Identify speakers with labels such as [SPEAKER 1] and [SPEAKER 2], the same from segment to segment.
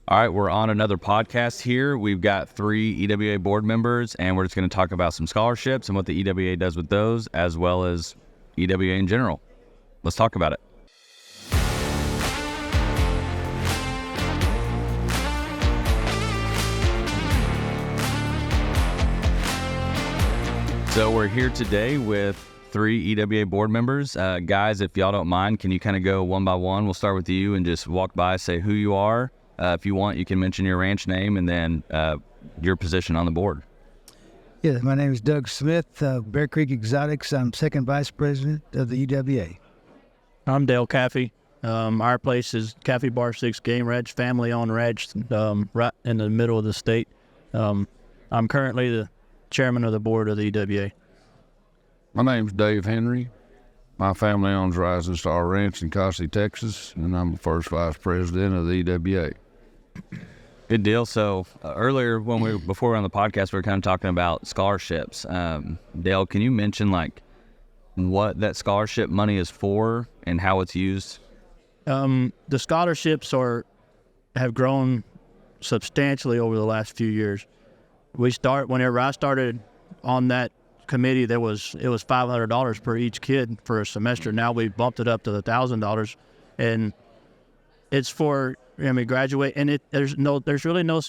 [SPEAKER 1] All right, we're on another podcast here. We've got 3 EWA board members, and we're just going to talk about some scholarships and what the EWA does with those, as well as EWA in general. Let's talk about it. So we're here today with 3 EWA board members. Guys, if y'all don't mind, can you kind of go one by one? We'll start with you and just walk by, say who you are. If you want, you can mention your ranch name and then your position on the board.
[SPEAKER 2] Yeah, my name is Doug Smith, Bear Creek Exotics. I'm second vice president of the EWA.
[SPEAKER 3] I'm Dale Caffey. Our place is Caffey Bar 6 Game Ranch, family-owned ranch, right in the middle of the state. I'm currently the chairman of the board of the EWA.
[SPEAKER 4] My name's Dave Henry. My family owns Rising Star Ranch in Caffey, Texas, and I'm the first vice president of the EWA.
[SPEAKER 1] Good deal. So earlier, before we were on the podcast, we were kind of talking about scholarships. Dale, can you mention what that scholarship money is for and how it's used?
[SPEAKER 3] The scholarships have grown substantially over the last few years. Whenever I started on that committee, it was $500 per each kid for a semester. Now we've bumped it up to $1,000, and it's for graduate. And there's really no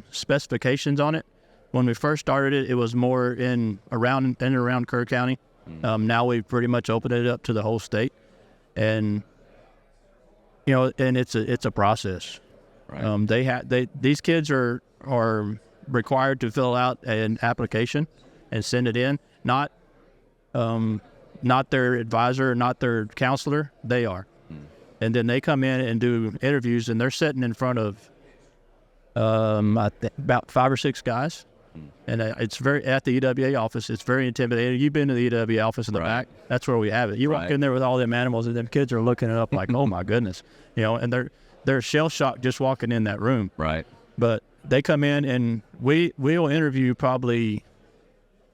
[SPEAKER 3] specifications on it. When we first started it, it was more in and around Kerr County. Now we've pretty much opened it up to the whole state, and it's a process. Right. These kids are required to fill out an application and send it in. Not their advisor, not their counselor. They are. And then they come in and do interviews, and they're sitting in front of about 5 or 6 guys. And it's at the EWA office. It's very intimidating. You've been to the EWA office in the back. That's where we have it. You walk in there with all them animals, and them kids are looking it up like, oh my goodness, and they're shell shocked just walking in that room. Right. But they come in, and we'll interview probably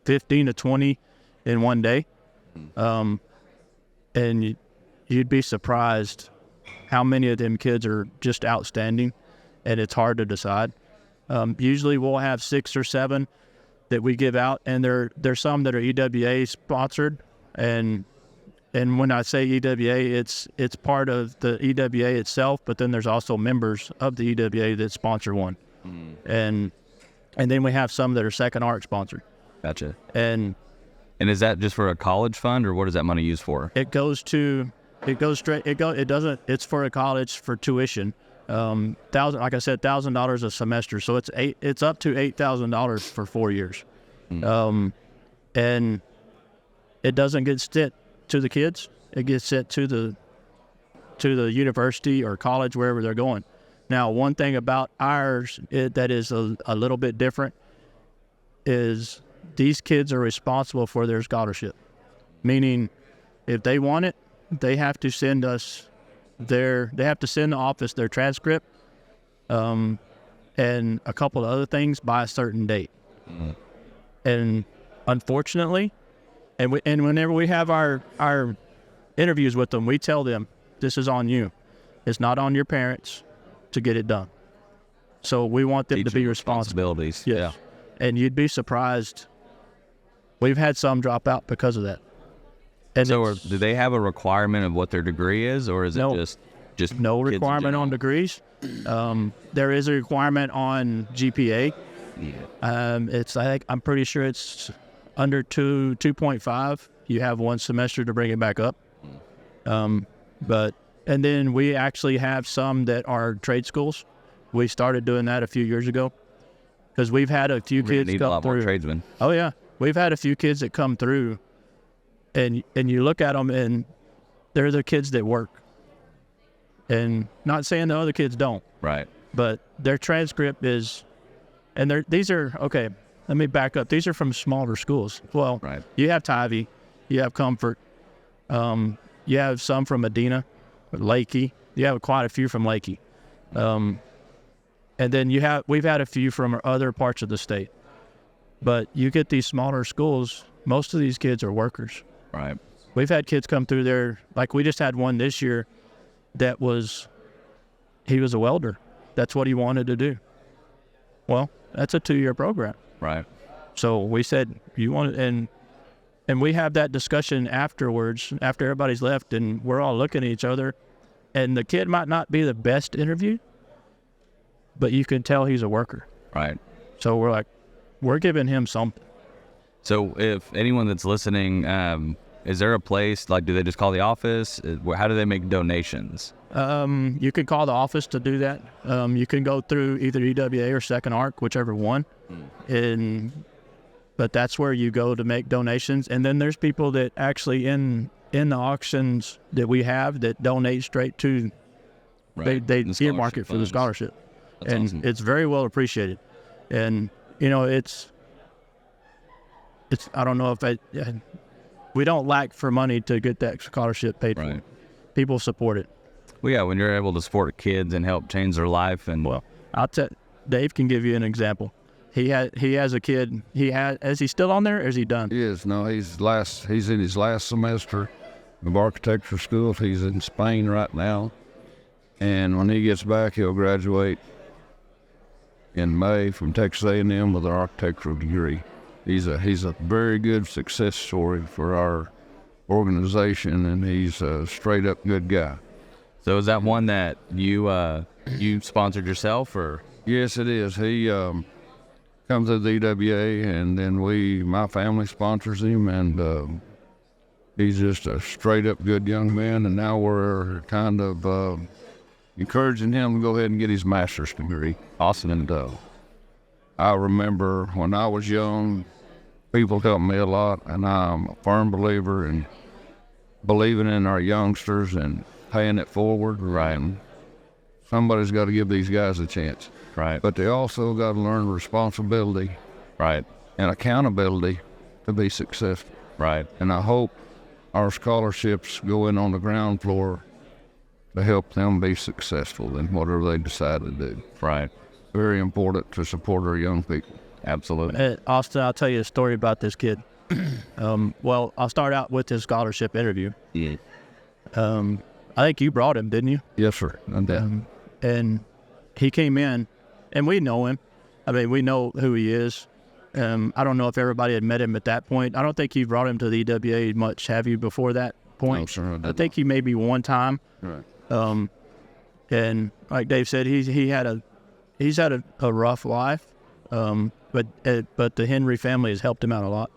[SPEAKER 3] 15 to 20 in one day. And you'd be surprised how many of them kids are just outstanding, and it's hard to decide. Usually we'll have 6 or 7 that we give out, and there's some that are EWA sponsored, and when I say EWA, it's part of the EWA itself, but then there's also members of the EWA that sponsor one. And then we have some that are Second Arc sponsored. Gotcha. And
[SPEAKER 1] is that just for a college fund, or what is that money used for?
[SPEAKER 3] It's for a college for tuition. Like I said, $1,000 a semester, so it's up to $8,000 for 4 years. And it doesn't get sent to the kids; it gets sent to the university or college, wherever they're going. Now, one thing about ours that is a little bit different is these kids are responsible for their scholarship. Meaning, if they want it, they have to send us they have to send the office their transcript, and a couple of other things by a certain date. And unfortunately, and whenever we have our interviews with them, we tell them, this is on you. It's not on your parents to get it done. So we want them to be responsible.
[SPEAKER 1] Responsibilities.
[SPEAKER 3] Yes.
[SPEAKER 1] Yeah.
[SPEAKER 3] And you'd be surprised. We've had some drop out because of that. And
[SPEAKER 1] so do they have a requirement of what their degree is, or is it just
[SPEAKER 3] no requirement on degrees? There is a requirement on GPA. Yeah. I'm pretty sure it's under 2.5. You have 1 semester to bring it back up. And then we actually have some that are trade schools. We started doing that a few years ago because we've had a few kids come
[SPEAKER 1] a lot
[SPEAKER 3] through.
[SPEAKER 1] More tradesmen.
[SPEAKER 3] Oh yeah, we've had a few kids that come through. And you look at them, and they're the kids that work. And not saying the other kids don't. Right. But their transcript is, and these are, okay, let me back up. These are from smaller schools. Well, right. You have Tivy, you have Comfort, you have some from Medina, Lakey. You have quite a few from Lakey. And then we've had a few from other parts of the state. But you get these smaller schools, most of these kids are workers. Right. We've had kids come through there, like we just had one this year he was a welder. that's what he wanted to do. Well, that's a 2-year program.
[SPEAKER 1] Right.
[SPEAKER 3] So we said, you want it, and we have that discussion afterwards, after everybody's left, and we're all looking at each other, and the kid might not be the best interview, but you can tell he's a worker.
[SPEAKER 1] Right.
[SPEAKER 3] So we're like, we're giving him something.
[SPEAKER 1] So if anyone that's listening, is there a place, like, do they just call the office? How do they make donations?
[SPEAKER 3] You can call the office to do that. You can go through either EWA or Second Arc, whichever one. But that's where you go to make donations. And then there's people that actually in the auctions that we have that donate straight to,
[SPEAKER 1] Right.
[SPEAKER 3] they
[SPEAKER 1] The
[SPEAKER 3] earmark it
[SPEAKER 1] scholarship
[SPEAKER 3] for the
[SPEAKER 1] funds.
[SPEAKER 3] scholarship.
[SPEAKER 1] That's
[SPEAKER 3] And
[SPEAKER 1] awesome.
[SPEAKER 3] it's very well appreciated. And, you know, it's I don't know if we don't lack for money to get that scholarship paid for.
[SPEAKER 1] Right.
[SPEAKER 3] People support it.
[SPEAKER 1] Well, yeah, when you're able to support kids and help change their life, and
[SPEAKER 3] Well, Dave can give you an example. He has a kid. Is he still on there, or is he done?
[SPEAKER 4] Yes, no, he's in his last semester of architecture school. He's in Spain right now, and when he gets back, he'll graduate in May from Texas A&M with an architectural degree. He's a very good success story for our organization, and he's a straight up good guy.
[SPEAKER 1] so is that one that you sponsored yourself, or?
[SPEAKER 4] Yes, it is. He comes to the EWA, and then my family sponsors him, and he's just a straight up good young man. And now we're kind of encouraging him to go ahead and get his master's degree.
[SPEAKER 1] Awesome.
[SPEAKER 4] And I remember when I was young, people helped me a lot, and I'm a firm believer in believing in our youngsters and paying it forward.
[SPEAKER 1] Right.
[SPEAKER 4] And somebody's got to give these guys a chance.
[SPEAKER 1] Right.
[SPEAKER 4] But they also got to learn responsibility
[SPEAKER 1] Right.
[SPEAKER 4] and accountability to be successful.
[SPEAKER 1] Right.
[SPEAKER 4] And I hope our scholarships go in on the ground floor to help them be successful in whatever they decide to do.
[SPEAKER 1] Right.
[SPEAKER 4] Very important to support our young people.
[SPEAKER 1] Absolutely.
[SPEAKER 3] Austin, I'll tell you a story about this kid. Well, I'll start out with his scholarship interview.
[SPEAKER 1] Yeah.
[SPEAKER 3] I think you brought him, didn't you?
[SPEAKER 4] Yes, sir. And
[SPEAKER 3] And he came in, and we know him. I mean, we know who he is. I don't know if everybody had met him at that point. I don't think you brought him to the EWA much, have you, before that point?
[SPEAKER 4] No, sir, I did
[SPEAKER 3] I think you maybe one time.
[SPEAKER 4] Right.
[SPEAKER 3] And like Dave said, he's had a rough life, but the Henry family has helped him out a lot.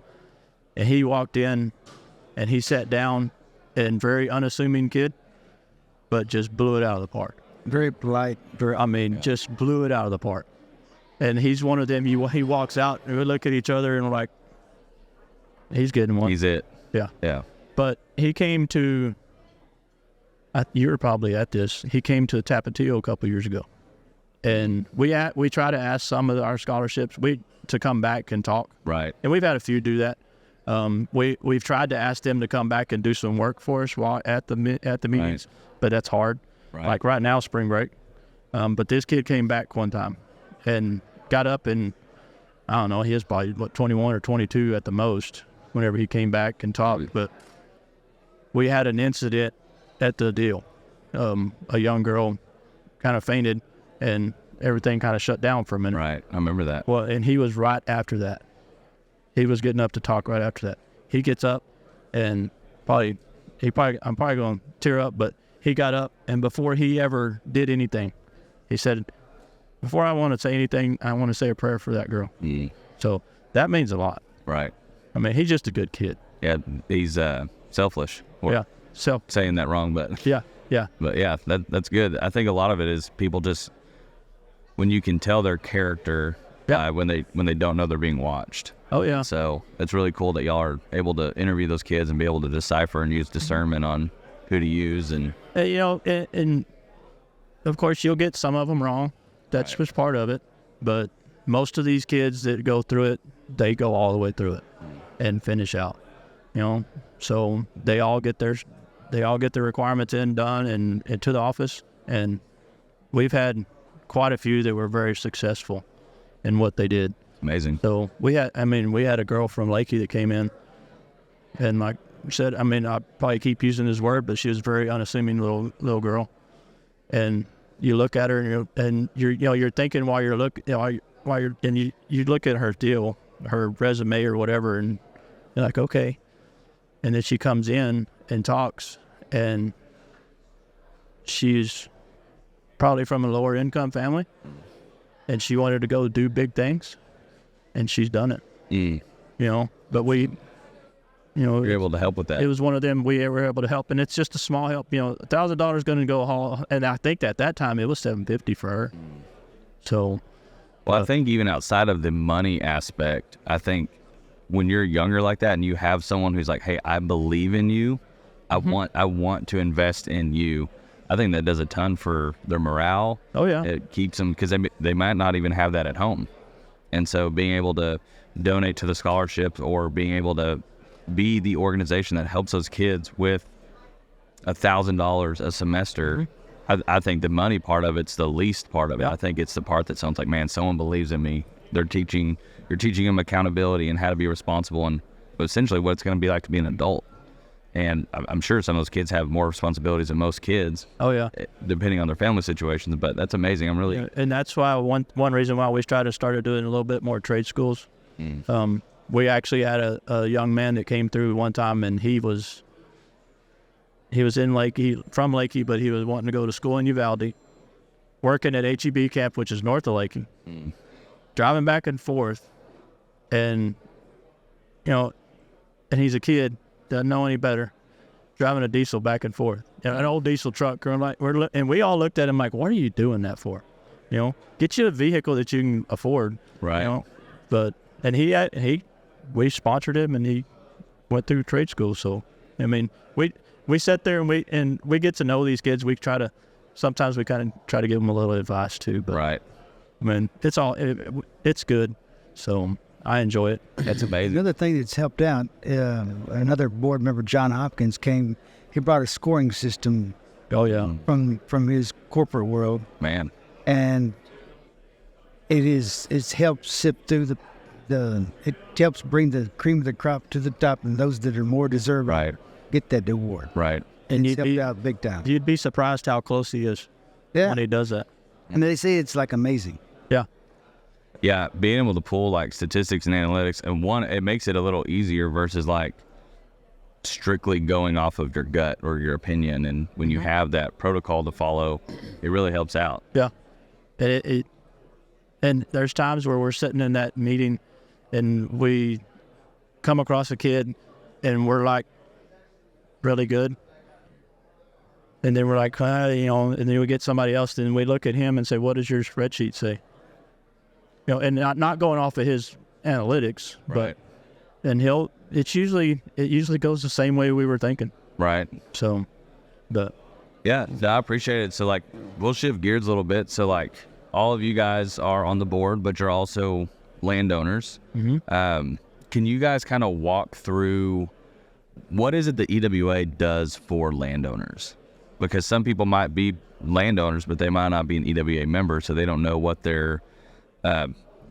[SPEAKER 3] And he walked in, and he sat down, and very unassuming kid, but just blew it out of the park.
[SPEAKER 2] Very polite.
[SPEAKER 3] Just blew it out of the park. And he's one of them. He walks out, and we look at each other, and we're like, he's getting one.
[SPEAKER 1] He's it.
[SPEAKER 3] Yeah.
[SPEAKER 1] Yeah.
[SPEAKER 3] But he came to, you were probably at this, he came to Tapatio a couple years ago. And we try to ask some of our scholarships to come back and talk.
[SPEAKER 1] Right.
[SPEAKER 3] And we've had a few do that. We've tried to ask them to come back and do some work for us while at the meetings, but that's hard.
[SPEAKER 1] Right.
[SPEAKER 3] Like right now, spring break. But this kid came back one time and got up, and I don't know, he was probably 21 or 22 at the most whenever he came back and talked. But we had an incident at the deal. A young girl kind of fainted, and everything kind of shut down for a minute.
[SPEAKER 1] Right. I remember that.
[SPEAKER 3] Well, and he was right after that. He was getting up to talk right after that. He gets up, and I'm probably going to tear up, but he got up, and before he ever did anything, he said, before I want to say anything, I want to say a prayer for that girl.
[SPEAKER 1] Mm.
[SPEAKER 3] So that means a lot.
[SPEAKER 1] Right.
[SPEAKER 3] I mean, he's just a good kid.
[SPEAKER 1] Yeah. He's selfish. Or
[SPEAKER 3] Yeah. So,
[SPEAKER 1] saying that wrong, but
[SPEAKER 3] yeah.
[SPEAKER 1] but yeah, that's good. I think a lot of it is people just, when you can tell their character,
[SPEAKER 3] Yeah.
[SPEAKER 1] when they don't know they're being watched.
[SPEAKER 3] Oh, yeah.
[SPEAKER 1] So it's really cool that y'all are able to interview those kids and be able to decipher and use discernment on who to use. And
[SPEAKER 3] And of course, you'll get some of them wrong. That's
[SPEAKER 1] Right.
[SPEAKER 3] just part of it. But most of these kids that go through it, they go all the way through it and finish out. So they all get their requirements done and to the office. And we've had quite a few that were very successful in what they did.
[SPEAKER 1] amazing.
[SPEAKER 3] So we had a girl from Lakey that came in, and like I said, I probably keep using his word, but she was a very unassuming little girl, and you look at her and you're thinking while you're you look at her deal, her resume or whatever, and you're like, okay. And then she comes in and talks, and she's probably from a lower income family, and she wanted to go do big things, and she's done it. But
[SPEAKER 1] you're able to help with that.
[SPEAKER 3] It was one of them we were able to help, and it's just a small help. $1,000 is going to go haul, and I think at that time it was $750 for her. So,
[SPEAKER 1] well, I think even outside of the money aspect, I think when you're younger like that and you have someone who's like, "Hey, I believe in you. I want to invest in you." I think that does a ton for their morale.
[SPEAKER 3] Oh yeah,
[SPEAKER 1] it keeps them, because they might not even have that at home, and so being able to donate to the scholarships or being able to be the organization that helps those kids with $1,000 a semester. I think the money part of it's the least part of it. I think it's the part that sounds like, man, someone believes in me. You're teaching them accountability and how to be responsible, and essentially what it's going to be like to be an adult. And I'm sure some of those kids have more responsibilities than most kids.
[SPEAKER 3] Oh yeah,
[SPEAKER 1] depending on their family situations. But that's amazing. I'm really,
[SPEAKER 3] and that's why one reason why we started doing a little bit more trade schools. We actually had a young man that came through one time, and he was in from Lakey, but he was wanting to go to school in Uvalde, working at HEB camp, which is north of Lakey, driving back and forth, and and he's a kid, doesn't know any better, driving a diesel back and forth, an old diesel truck. And we all looked at him like, "What are you doing that for? Get you a vehicle that you can afford."
[SPEAKER 1] Right.
[SPEAKER 3] We sponsored him, and he went through trade school. So, I mean, we sit there and we get to know these kids. Sometimes we kind of try to give them a little advice too. But
[SPEAKER 1] right.
[SPEAKER 3] I mean, it's good. So I enjoy it.
[SPEAKER 1] That's amazing.
[SPEAKER 2] Another thing that's helped out, another board member, John Hopkins, came. He brought a scoring system.
[SPEAKER 3] Oh yeah.
[SPEAKER 2] From his corporate world.
[SPEAKER 1] Man.
[SPEAKER 2] And it's helped sift through it helps bring the cream of the crop to the top, and those that are more deserving get that award.
[SPEAKER 1] Right.
[SPEAKER 2] And it's helped out big time.
[SPEAKER 3] You'd be surprised how close he is when he does that.
[SPEAKER 2] And they say it's like amazing.
[SPEAKER 3] Yeah.
[SPEAKER 1] Yeah, being able to pull like statistics and analytics, and it makes it a little easier versus like strictly going off of your gut or your opinion. And when you have that protocol to follow, it really helps out.
[SPEAKER 3] Yeah. And there's times where we're sitting in that meeting and we come across a kid and we're like really good. And then we're like, and then we get somebody else, and we look at him and say, "What does your spreadsheet say?" And not going off of his analytics,
[SPEAKER 1] right.
[SPEAKER 3] But it usually goes the same way we were thinking.
[SPEAKER 1] Right.
[SPEAKER 3] So, but
[SPEAKER 1] yeah, I appreciate it. So like, we'll shift gears a little bit. So like, all of you guys are on the board, but you're also landowners. Can you guys kind of walk through what is it that EWA does for landowners? Because some people might be landowners, but they might not be an EWA member, so they don't know what their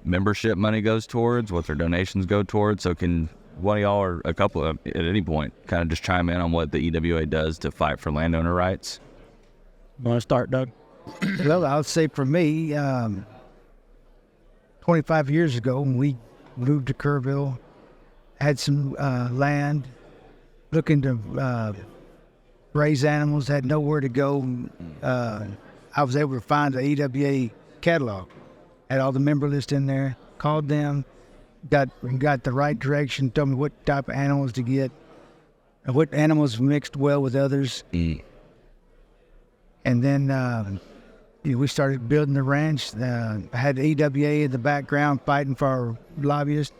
[SPEAKER 1] membership money goes towards, what their donations go towards. So can one of y'all or a couple at any point kind of just chime in on what the EWA does to fight for landowner rights?
[SPEAKER 3] Want to start, Doug?
[SPEAKER 2] Well, I would say for me, 25 years ago, when we moved to Kerrville, had some land, looking to raise animals, had nowhere to go. I was able to find the EWA catalog, had all the member lists in there, called them, got the right direction, told me what type of animals to get, and what animals mixed well with others. And then we started building the ranch. I had the EWA in the background fighting for our lobbyists,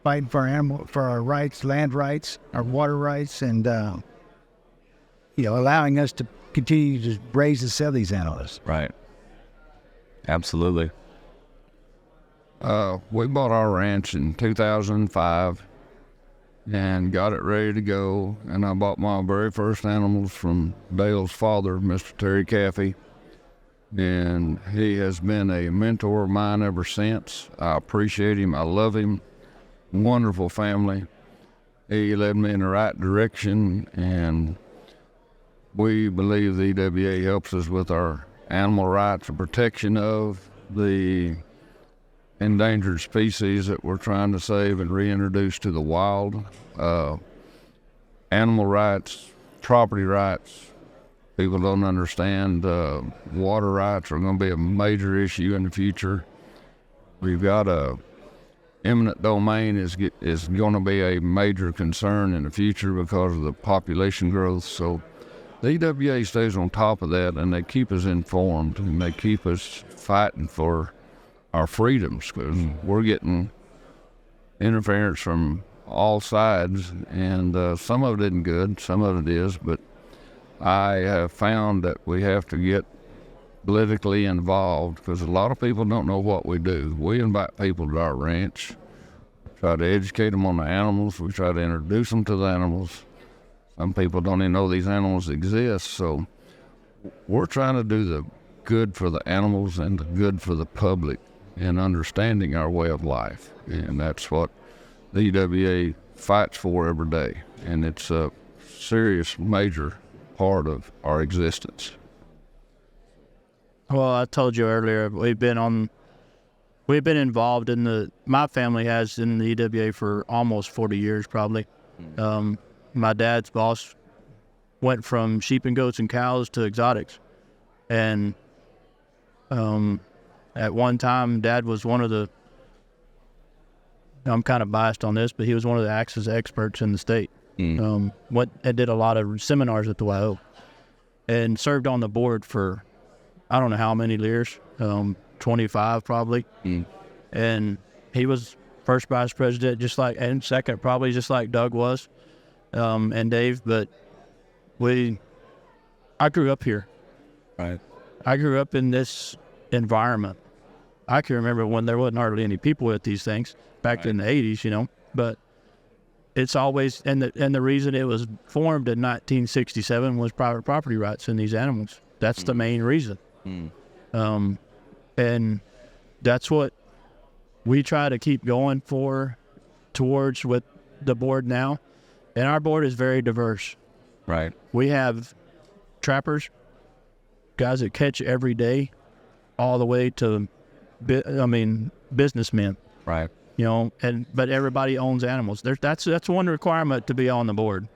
[SPEAKER 2] fighting for our rights, land rights, our water rights, and allowing us to continue to raise and sell these animals.
[SPEAKER 1] Right. Absolutely.
[SPEAKER 4] We bought our ranch in 2005 and got it ready to go. And I bought my very first animals from Dale's father, Mr. Terry Caffey. And he has been a mentor of mine ever since. I appreciate him. I love him. Wonderful family. He led me in the right direction, and we believe the EWA helps us with our animal rights and protection of the endangered species that we're trying to save and reintroduce to the wild. Animal rights, property rights, people don't understand. Water rights are going to be a major issue in the future. We've got eminent domain is going to be a major concern in the future because of the population growth. So the EWA stays on top of that, and they keep us informed, and they keep us fighting for our freedoms, because we're getting interference from all sides, and some of it isn't good, some of it is, but I have found that we have to get politically involved, because a lot of people don't know what we do. We invite people to our ranch, try to educate them on the animals, we try to introduce them to the animals. Some people don't even know these animals exist, so we're trying to do the good for the animals and the good for the public in understanding our way of life, and that's what the EWA fights for every day, and it's a serious, major part of our existence.
[SPEAKER 3] Well, I told you earlier, we've been involved in my family has in the EWA for almost 40 years probably. My dad's boss went from sheep and goats and cows to exotics. And at one time, Dad was one of the, I'm kind of biased on this, but he was one of the axis experts in the state. And did a lot of seminars at the YO and served on the board for I don't know how many years, 25 probably. And he was first vice president, and second probably just like Doug was, and Dave. But I grew up here.
[SPEAKER 1] Right.
[SPEAKER 3] I grew up in this environment. I can remember when there wasn't hardly any people at these things back in the 80s, but it's always, and the reason it was formed in 1967 was private property rights in these animals. That's the main reason. And that's what we try to keep going towards with the board now. And our board is very diverse.
[SPEAKER 1] Right. We
[SPEAKER 3] We have trappers, guys that catch every day, all the way to, businessmen.
[SPEAKER 1] Right.
[SPEAKER 3] But everybody owns animals. That's one requirement to be on the board,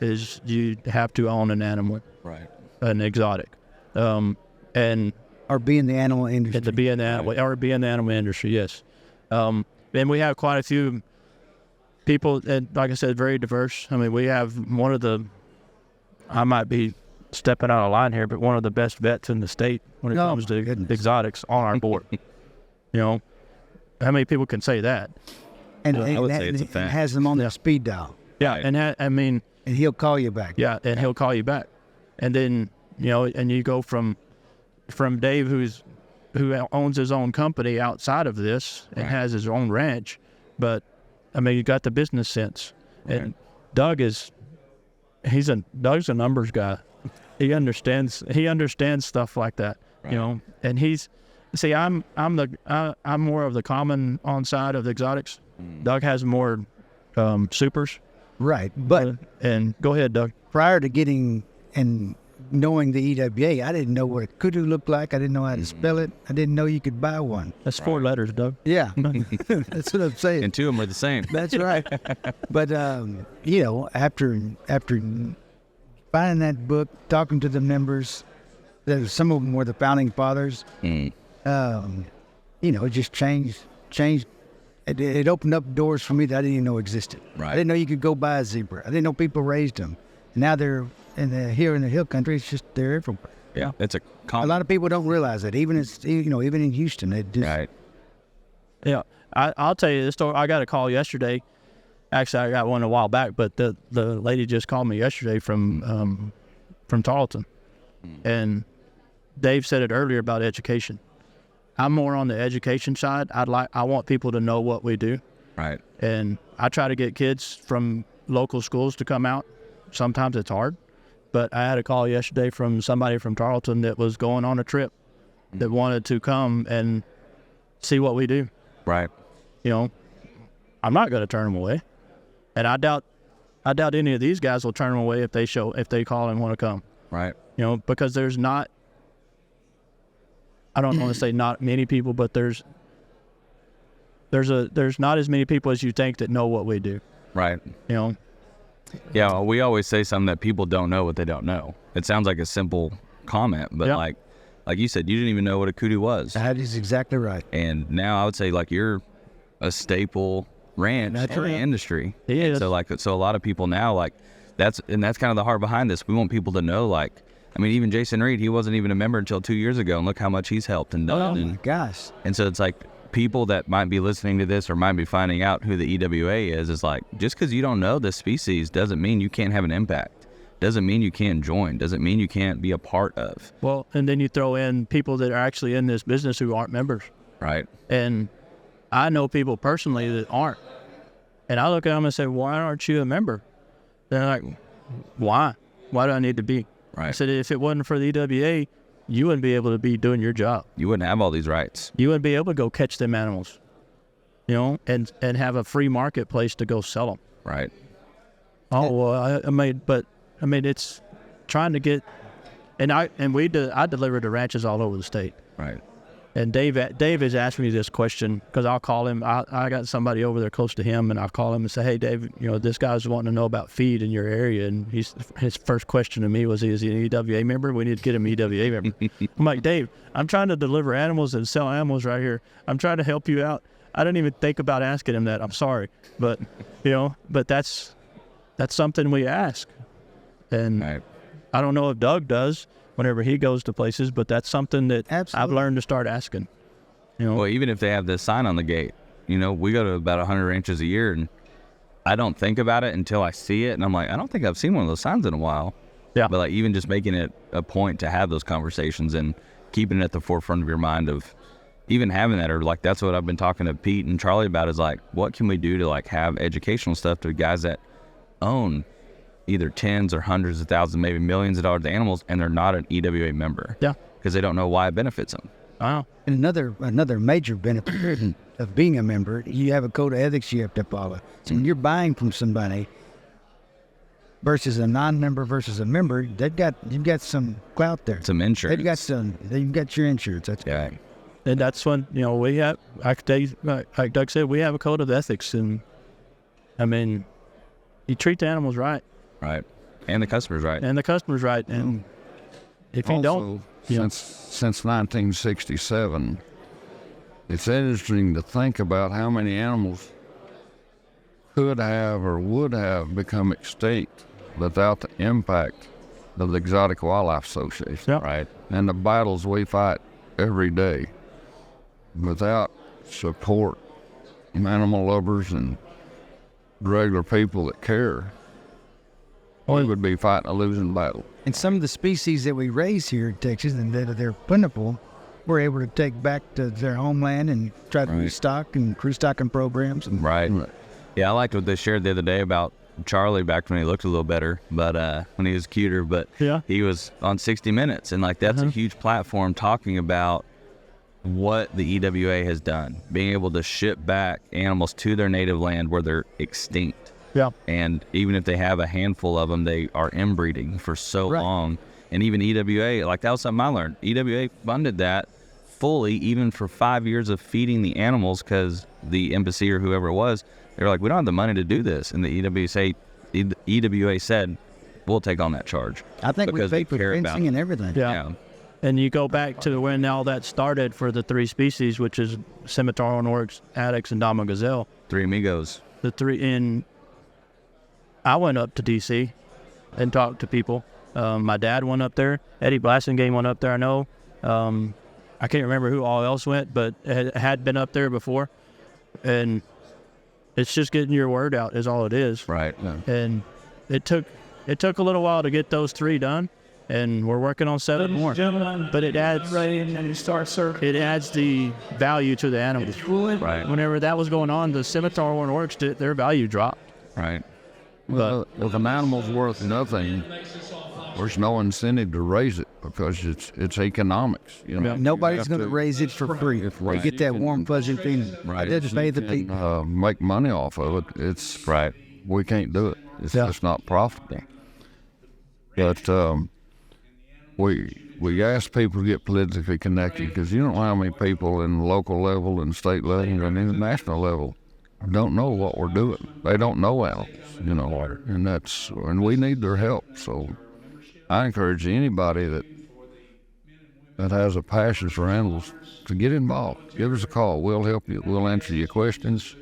[SPEAKER 3] is you have to own an animal,
[SPEAKER 1] Right.
[SPEAKER 3] an exotic,
[SPEAKER 2] Or be in the animal industry.
[SPEAKER 3] and to be in the animal, or be in the animal industry. Yes, and we have quite a few people, and like I said, very diverse. We have one of the, I might be stepping out of line here, but one of the best vets in the state when it comes to exotics on our board. How many people can say that?
[SPEAKER 2] And
[SPEAKER 1] I would say it's a fact.
[SPEAKER 2] has them on their speed dial.
[SPEAKER 3] Yeah,
[SPEAKER 1] Right.
[SPEAKER 3] and
[SPEAKER 2] And he'll call you back.
[SPEAKER 3] yeah, and he'll call you back, and then and you go from Dave, who owns his own company outside of this and has his own ranch, but you got the business sense. And Doug's a numbers guy. He understands stuff like that, and I'm more of the common on side of the exotics. Doug has more supers.
[SPEAKER 2] Right. But
[SPEAKER 3] And go ahead, Doug.
[SPEAKER 2] prior to getting and knowing the EWA, I didn't know what a kudu looked like. I didn't know how to spell it. I didn't know you could buy one.
[SPEAKER 3] That's 4 letters, Doug.
[SPEAKER 2] Yeah. That's what I'm saying.
[SPEAKER 1] And two of them are the same.
[SPEAKER 2] That's right. But, after finding that book, talking to the members, some of them were the founding fathers, it just changed. It opened up doors for me that I didn't even know existed.
[SPEAKER 1] Right.
[SPEAKER 2] I didn't know you could go buy a zebra. I didn't know people raised them. Now they're here in the hill country. It's just they're everywhere.
[SPEAKER 1] Yeah. It's
[SPEAKER 2] A lot of people don't realize that. Even in Houston, it just
[SPEAKER 1] Right.
[SPEAKER 3] Yeah, I'll tell you this story. I got a call yesterday. Actually, I got one a while back, but the lady just called me yesterday from Tarleton, and Dave said it earlier about education. I'm more on the education side. I want people to know what we do,
[SPEAKER 1] Right.
[SPEAKER 3] and I try to get kids from local schools to come out. Sometimes it's hard, but I had a call yesterday from somebody from Tarleton that was going on a trip that wanted to come and see what we do.
[SPEAKER 1] Right.
[SPEAKER 3] I'm not going to turn them away, and I doubt any of these guys will turn them away if they call and want to come.
[SPEAKER 1] Right.
[SPEAKER 3] Because there's not I don't want to say not many people, but there's not as many people as you think that know what we do.
[SPEAKER 1] Right.
[SPEAKER 3] You know.
[SPEAKER 1] Yeah, well, we always say something that people don't know what they don't know. It sounds like a simple comment, but like you said, you didn't even know what a kudu was.
[SPEAKER 2] That is exactly right.
[SPEAKER 1] And now I would say like you're a staple ranch in the industry.
[SPEAKER 3] Yeah.
[SPEAKER 1] So a lot of people now like that's kind of the heart behind this. We want people to know, like, I mean, even Jason Reed, he wasn't even a member until 2 years ago, and look how much he's helped and done.
[SPEAKER 2] Oh my gosh.
[SPEAKER 1] And so it's like people that might be listening to this or might be finding out who the EWA is like, just because you don't know this species doesn't mean you can't have an impact. Doesn't mean you can't join. Doesn't mean you can't be a part of.
[SPEAKER 3] Well, and then you throw in people that are actually in this business who aren't members.
[SPEAKER 1] Right.
[SPEAKER 3] And I know people personally that aren't. And I look at them and say, why aren't you a member? They're like, why? Why do I need to be?
[SPEAKER 1] Right.
[SPEAKER 3] I said, if it wasn't for the EWA, you wouldn't be able to be doing your job.
[SPEAKER 1] You wouldn't have all these rights.
[SPEAKER 3] You wouldn't be able to go catch them animals, you know, and have a free marketplace to go sell them.
[SPEAKER 1] Right.
[SPEAKER 3] Oh, well, I mean, it's trying to get, I deliver to ranches all over the state.
[SPEAKER 1] Right.
[SPEAKER 3] And Dave has asked me this question because I'll call him. I got somebody over there close to him, and I'll call him and say, "Hey, Dave, you know, this guy's wanting to know about feed in your area." And his first question to me was, "Is he an EWA member? We need to get him an EWA member." I'm like, "Dave, I'm trying to deliver animals and sell animals right here. I'm trying to help you out. I didn't even think about asking him that. I'm sorry, but you know, but that's something we ask, and
[SPEAKER 1] Right.
[SPEAKER 3] I don't know if Doug does whenever he goes to places, but that's something that
[SPEAKER 2] Absolutely.
[SPEAKER 3] I've learned to start asking. You know,
[SPEAKER 1] Well, even if they have this sign on the gate, you know, we go to about 100 ranches a year, and I don't think about it until I see it, and I'm like, I don't think I've seen one of those signs in a while.
[SPEAKER 3] Yeah.
[SPEAKER 1] But like even just making it a point to have those conversations and keeping it at the forefront of your mind of even having that, or like that's what I've been talking to Pete and Charlie about is like, what can we do to like have educational stuff to guys that own either tens or hundreds of thousands, maybe millions of dollars of animals, and they're not an EWA member.
[SPEAKER 3] Yeah.
[SPEAKER 1] Because they don't know why it benefits them.
[SPEAKER 3] wow.
[SPEAKER 2] And another major benefit of being a member, you have a code of ethics you have to follow. So when you're buying from somebody versus a non-member versus a member, you've got some clout there.
[SPEAKER 1] Some insurance.
[SPEAKER 2] They've got your insurance. That's
[SPEAKER 1] Yeah.
[SPEAKER 3] And that's when, you know, we have, like Doug said, we have a code of ethics. And I mean, you treat the animals right.
[SPEAKER 1] Right. And the customer's right.
[SPEAKER 3] And the customer's right. And if you don't, you know,
[SPEAKER 4] Since 1967, it's interesting to think about how many animals could have or would have become extinct without the impact of the Exotic Wildlife Association.
[SPEAKER 3] Yeah.
[SPEAKER 1] Right.
[SPEAKER 4] And the battles we fight every day. Without support, animal lovers and regular people that care, we would be fighting a losing battle.
[SPEAKER 2] And some of the species that we raise here in Texas and that they're plentiful, we're able to take back to their homeland and try to restock and crew stocking programs. And
[SPEAKER 1] Right. Yeah, I liked what they shared the other day about Charlie back when he looked a little better, but when he was cuter. But
[SPEAKER 3] Yeah.
[SPEAKER 1] he was on 60 Minutes, and like that's a huge platform talking about what the EWA has done, being able to ship back animals to their native land where they're extinct.
[SPEAKER 3] yeah.
[SPEAKER 1] And even if they have a handful of them, they are inbreeding for so long. And even EWA, like that was something I learned. EWA funded that fully, even for 5 years of feeding the animals, because the embassy or whoever it was, they were like, we don't have the money to do this. And the EWA said, we'll take on that charge.
[SPEAKER 2] I think we
[SPEAKER 1] because
[SPEAKER 2] paid for
[SPEAKER 1] care about
[SPEAKER 2] fencing and everything.
[SPEAKER 3] Yeah. And you go back to when all that started for the three species, which is Scimitar, Oryx, Addax, and Dama Gazelle.
[SPEAKER 1] Three amigos.
[SPEAKER 3] The three in. I went up to D.C. and talked to people. My dad went up there. Eddie Blasingame went up there, I know. I can't remember who all else went, but had been up there before. And it's just getting your word out is all it is.
[SPEAKER 1] Right.
[SPEAKER 4] Yeah.
[SPEAKER 3] And it took a little while to get those three done. And we're working on 7 more. But it adds the value to the animals.
[SPEAKER 1] Right.
[SPEAKER 3] Whenever that was going on, the Scimitar and Oryx, their value dropped.
[SPEAKER 1] Right.
[SPEAKER 4] Well, if an animal's worth nothing, there's no incentive to raise it because it's economics. You know,
[SPEAKER 2] Nobody's going to raise it for free. To get that warm, fuzzy feeling.
[SPEAKER 1] Right.
[SPEAKER 2] They just pay the people.
[SPEAKER 4] make money off of it. It's
[SPEAKER 1] Right.
[SPEAKER 4] We can't do it. It's just not profitable. But we ask people to get politically connected, because you don't know how many people in the local level and state level and international level don't know what we're doing. They don't know animals, and we need their help. So I encourage anybody that has a passion for animals to get involved. Give us a call. We'll help you. We'll answer your questions,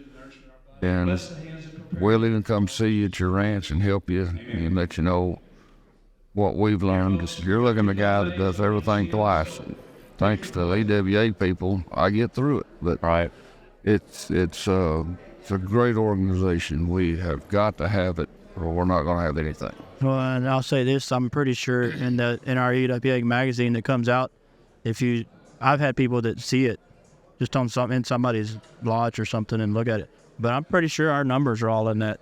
[SPEAKER 4] and we'll even come see you at your ranch and help you and let you know what we've learned. You're looking at a guy that does everything twice. Thanks to the EWA people, I get through it. But it's a great organization. We have got to have it, or we're not going to have anything.
[SPEAKER 3] Well, and I'll say this: I'm pretty sure in our EWA magazine that comes out, I've had people that see it just on in somebody's lodge or something and look at it. But I'm pretty sure our numbers are all in that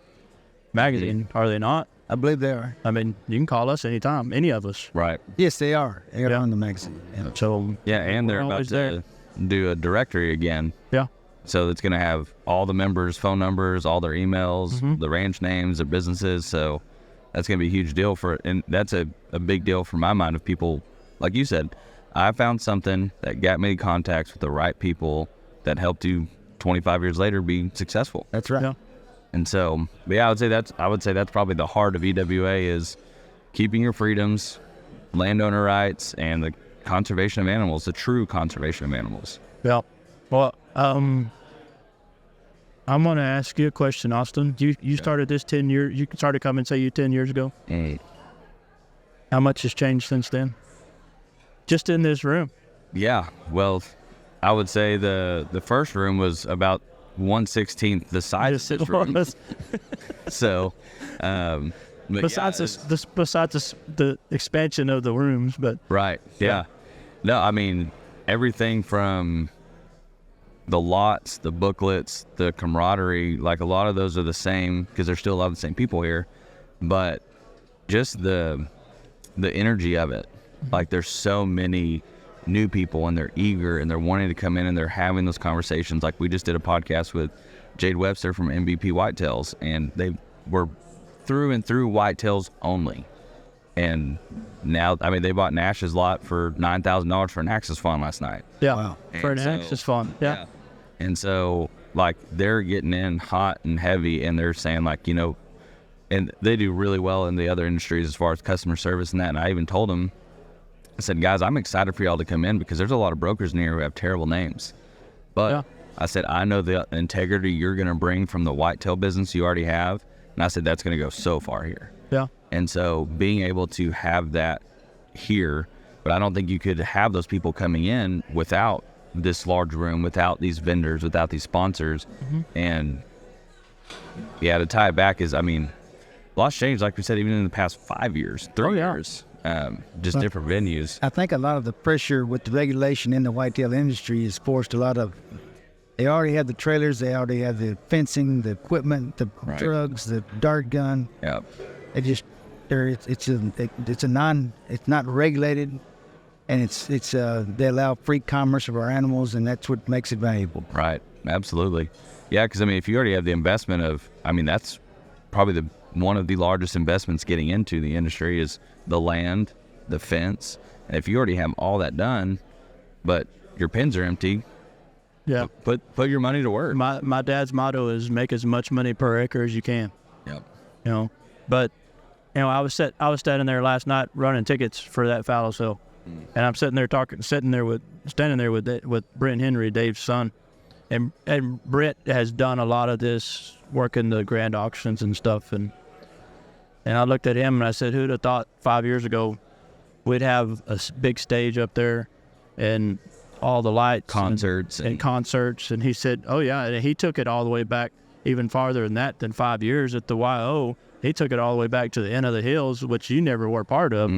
[SPEAKER 3] magazine. Are they not?
[SPEAKER 2] I believe they are.
[SPEAKER 3] I mean, you can call us anytime, any of us.
[SPEAKER 1] Right.
[SPEAKER 2] Yes, they are. They are on the magazine. Yeah.
[SPEAKER 3] So
[SPEAKER 1] and they're about to do a directory again.
[SPEAKER 3] Yeah.
[SPEAKER 1] So it's going to have all the members' phone numbers, all their emails, the ranch names, their businesses. So that's going to be a huge deal and that's a big deal for my mind of people, like you said. I found something that got me contacts with the right people that helped you 25 years later be successful.
[SPEAKER 2] That's right.
[SPEAKER 3] Yeah.
[SPEAKER 1] And so, I would say that's probably the heart of EWA is keeping your freedoms, landowner rights, and the conservation of animals, the true conservation of animals.
[SPEAKER 3] Yeah. Well, I'm going to ask you a question, Austin. You started this 10 years. You started coming, say, 10 years ago. How much has changed since then? Just in this room.
[SPEAKER 1] Yeah. Well, I would say the first room was about 1/16 the size of this room. So,
[SPEAKER 3] besides the expansion of the rooms, but
[SPEAKER 1] right. Yeah. No, I mean everything from the lots, the booklets, the camaraderie, like a lot of those are the same because there's still a lot of the same people here, but just the energy of it. Like there's so many new people and they're eager and they're wanting to come in and they're having those conversations. Like we just did a podcast with Jade Webster from MVP Whitetails, and they were through and through whitetails only. And now, I mean, they bought Nash's lot for $9,000 for an Axis fawn last night.
[SPEAKER 3] Yeah, wow. For an Axis fawn. Yeah.
[SPEAKER 1] And so, like, they're getting in hot and heavy, and they're saying, like, and they do really well in the other industries as far as customer service and that. And I even told them, I said, guys, I'm excited for y'all to come in because there's a lot of brokers in here who have terrible names. But I said, I know the integrity you're going to bring from the whitetail business you already have. And I said, that's going to go so far here.
[SPEAKER 3] Yeah.
[SPEAKER 1] And so being able to have that here, but I don't think you could have those people coming in without this large room, without these vendors, without these sponsors. And to tie it back is, I mean, a lot's changed, like we said, even in the past 5 years, 3 years, just different venues.
[SPEAKER 2] I think a lot of the pressure with the regulation in the whitetail industry has forced a lot of, they already have the trailers, they already have the fencing, the equipment, the drugs, the dart gun.
[SPEAKER 1] Yep.
[SPEAKER 2] It just, it's not regulated, and they allow free commerce of our animals, and that's what makes it valuable.
[SPEAKER 1] Right. Absolutely. Yeah, because I mean, if you already have the investment of, I mean, that's probably one of the largest investments getting into the industry is the land, the fence, and if you already have all that done, but your pens are empty, put your money to work.
[SPEAKER 3] My dad's motto is make as much money per acre as you can.
[SPEAKER 1] Yep.
[SPEAKER 3] But I was standing there last night running tickets for that fallow sale, and I'm standing there with Brent Henry, Dave's son, and Brent has done a lot of this work in the grand auctions and stuff, and I looked at him and I said, who'd have thought 5 years ago we'd have a big stage up there and all the lights,
[SPEAKER 1] concerts,
[SPEAKER 3] and he said, oh yeah, and he took it all the way back even farther than 5 years at the YO. He took it all the way back to the end of the hills, which you never were part of.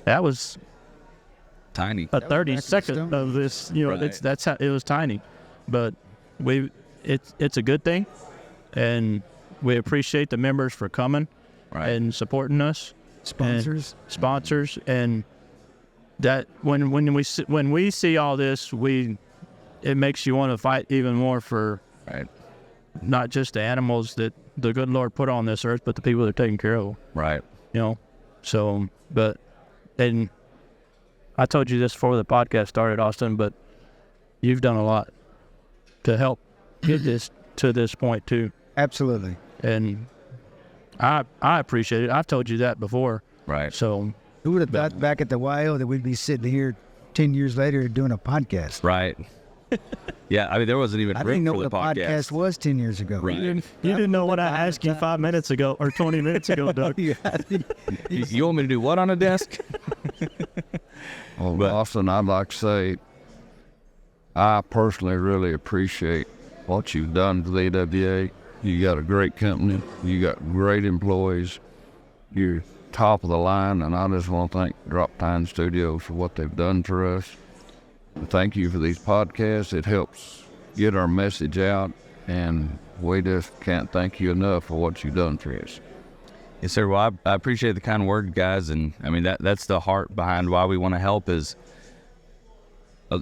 [SPEAKER 3] That was
[SPEAKER 1] tiny.
[SPEAKER 3] A 30-second of this, that's how it was tiny, but it's a good thing, and we appreciate the members for coming and supporting us. Sponsors, and that when we see all this, it makes you want to fight even more for not just the animals that the good Lord put on this earth, but the people that are taking care of them.
[SPEAKER 1] Right.
[SPEAKER 3] So, and I told you this before the podcast started, Austin, but you've done a lot to help get this to this point too.
[SPEAKER 2] Absolutely.
[SPEAKER 3] And I appreciate it. I've told you that before.
[SPEAKER 1] Right.
[SPEAKER 3] So
[SPEAKER 2] Who would have thought back at the YO that we'd be sitting here 10 years later doing a podcast?
[SPEAKER 1] Right. Yeah, I mean, there wasn't even
[SPEAKER 2] I
[SPEAKER 1] room
[SPEAKER 2] didn't know
[SPEAKER 1] for
[SPEAKER 2] what
[SPEAKER 1] the
[SPEAKER 2] a podcast was 10 years ago.
[SPEAKER 1] Right.
[SPEAKER 3] you didn't know what I asked you 5 minutes ago or 20 minutes ago, Doug.
[SPEAKER 1] You want me to do what on a desk?
[SPEAKER 4] Well, Austin, I'd like to say I personally really appreciate what you've done to the AWA. You got a great company. You got great employees. You're top of the line, and I just want to thank Droptine Studios for what they've done for us. And thank you for these podcasts. It helps get our message out, and we just can't thank you enough for what you've done for us.
[SPEAKER 1] Yes, sir. Well, I appreciate the kind words, guys, and I mean that's the heart behind why we want to help. Is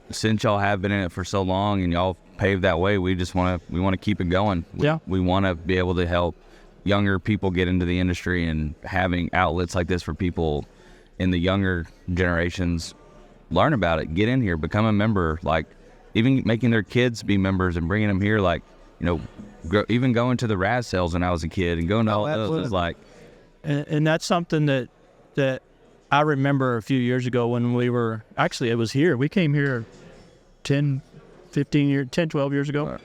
[SPEAKER 1] since y'all have been in it for so long and y'all paved that way, we want to keep it going. We want to be able to help younger people get into the industry, and having outlets like this for people in the younger generations learn about it, get in here, become a member, like even making their kids be members and bringing them here, like, you know, even going to the Raz sales when I was a kid and going to all those is like.
[SPEAKER 3] And that's something that I remember a few years ago when we were, actually it was here. We came here 10, 12 years ago.
[SPEAKER 1] Right.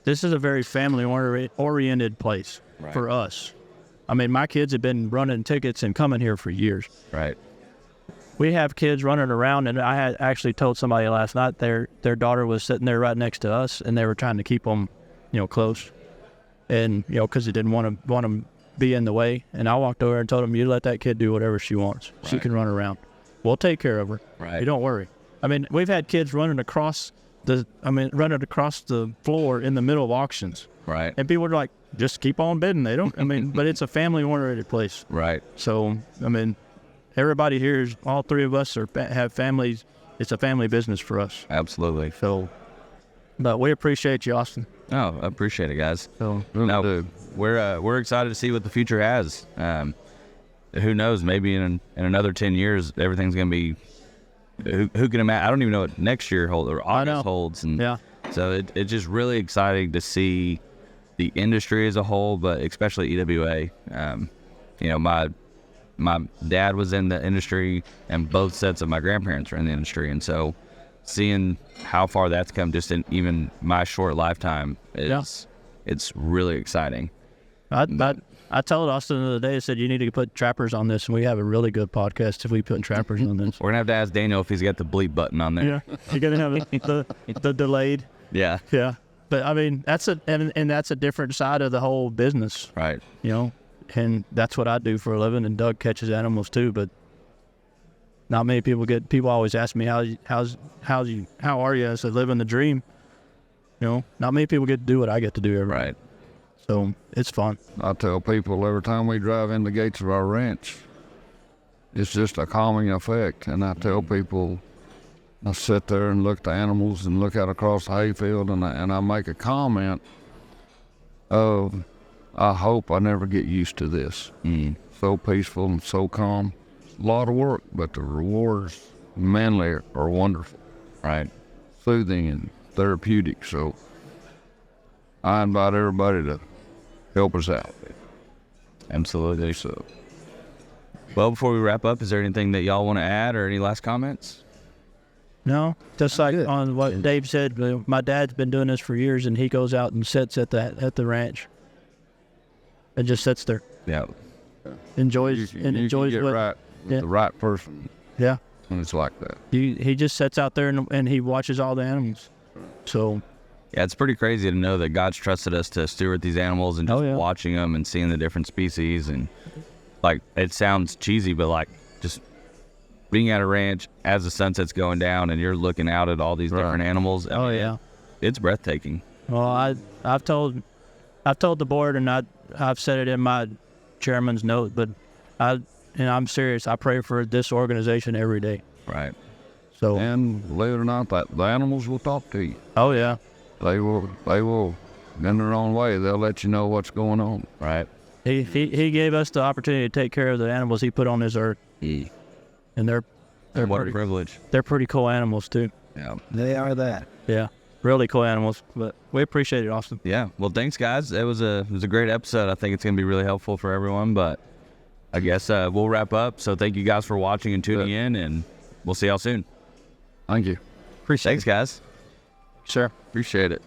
[SPEAKER 3] This is a very family-oriented place for us. I mean, my kids have been running tickets and coming here for years.
[SPEAKER 1] Right.
[SPEAKER 3] We have kids running around, and I had actually told somebody last night their daughter was sitting there right next to us, and they were trying to keep them, you know, close, and you know, because they didn't want them be in the way. And I walked over and told them, "You let that kid do whatever she wants. Right. She can run around. We'll take care of her.
[SPEAKER 1] Right.
[SPEAKER 3] You don't worry." I mean, we've had kids running across the floor in the middle of auctions.
[SPEAKER 1] Right.
[SPEAKER 3] And people are like, "Just keep on bidding." They don't. I mean, but it's a family-oriented place.
[SPEAKER 1] Right.
[SPEAKER 3] So I mean, everybody here is, all three of us have families. It's a family business for us.
[SPEAKER 1] Absolutely.
[SPEAKER 3] So, but we appreciate you, Austin.
[SPEAKER 1] Oh, I appreciate it, guys.
[SPEAKER 3] So
[SPEAKER 1] no, we're excited to see what the future has. Who knows? Maybe in another 10 years, everything's going to be. Who can imagine? I don't even know what next year holds or August holds, and so it's just really exciting to see the industry as a whole, but especially EWA. You know, my dad was in the industry, and both sets of my grandparents are in the industry, and so seeing how far that's come just in even my short lifetime, it's really exciting.
[SPEAKER 3] I told Austin the other day, I said, you need to put trappers on this, and we have a really good podcast if we put trappers on this.
[SPEAKER 1] We're going to have to ask Daniel if he's got the bleep button on there.
[SPEAKER 3] Yeah, you're going to have the delayed.
[SPEAKER 1] Yeah.
[SPEAKER 3] Yeah. But, I mean, that's a different side of the whole business.
[SPEAKER 1] Right.
[SPEAKER 3] You know, and that's what I do for a living, and Doug catches animals too, but not many people always ask me, how are you? I said, living the dream. You know, not many people get to do what I get to do every day. So it's fun.
[SPEAKER 4] I tell people every time we drive in the gates of our ranch, it's just a calming effect. And I tell people, I sit there and look at the animals and look out across the hayfield, and I make a comment of, I hope I never get used to this. So peaceful and so calm. A lot of work, but the rewards mentally are wonderful.
[SPEAKER 1] Right.
[SPEAKER 4] Soothing and therapeutic. So I invite everybody to help us out.
[SPEAKER 1] Absolutely. So, well, before we wrap up, is there anything that y'all want to add or any last comments?
[SPEAKER 3] No, just like on what Dave said, my dad's been doing this for years, and he goes out and sits at the ranch and just sits there.
[SPEAKER 1] Yeah.
[SPEAKER 4] You get right with the right person.
[SPEAKER 3] Yeah.
[SPEAKER 4] When it's like that.
[SPEAKER 3] He just sits out there and he watches all the animals. So.
[SPEAKER 1] Yeah, it's pretty crazy to know that God's trusted us to steward these animals and just watching them and seeing the different species. And like, it sounds cheesy, but like just being at a ranch as the sunset's going down and you're looking out at all these different animals. I mean, it's breathtaking.
[SPEAKER 3] Well, I've told the board, and I've said it in my chairman's note, but I'm serious. I pray for this organization every day.
[SPEAKER 1] Right.
[SPEAKER 4] So, and believe it or not, the animals will talk to you.
[SPEAKER 3] Oh yeah.
[SPEAKER 4] They will, in their own way, they'll let you know what's going on.
[SPEAKER 1] Right.
[SPEAKER 3] He gave us the opportunity to take care of the animals he put on this earth. And
[SPEAKER 1] What a privilege.
[SPEAKER 3] They're pretty cool animals too.
[SPEAKER 1] Yeah.
[SPEAKER 2] They are that.
[SPEAKER 3] Yeah, really cool animals. But we appreciate it, Austin.
[SPEAKER 1] Yeah. Well, thanks, guys. It was a great episode. I think it's going to be really helppful for everyone. But I guess we'll wrap up. So thank you guys for watching and tuning in, and we'll see y'all soon.
[SPEAKER 4] Thank you.
[SPEAKER 1] Thanks, guys.
[SPEAKER 3] Sure.
[SPEAKER 1] Appreciate it.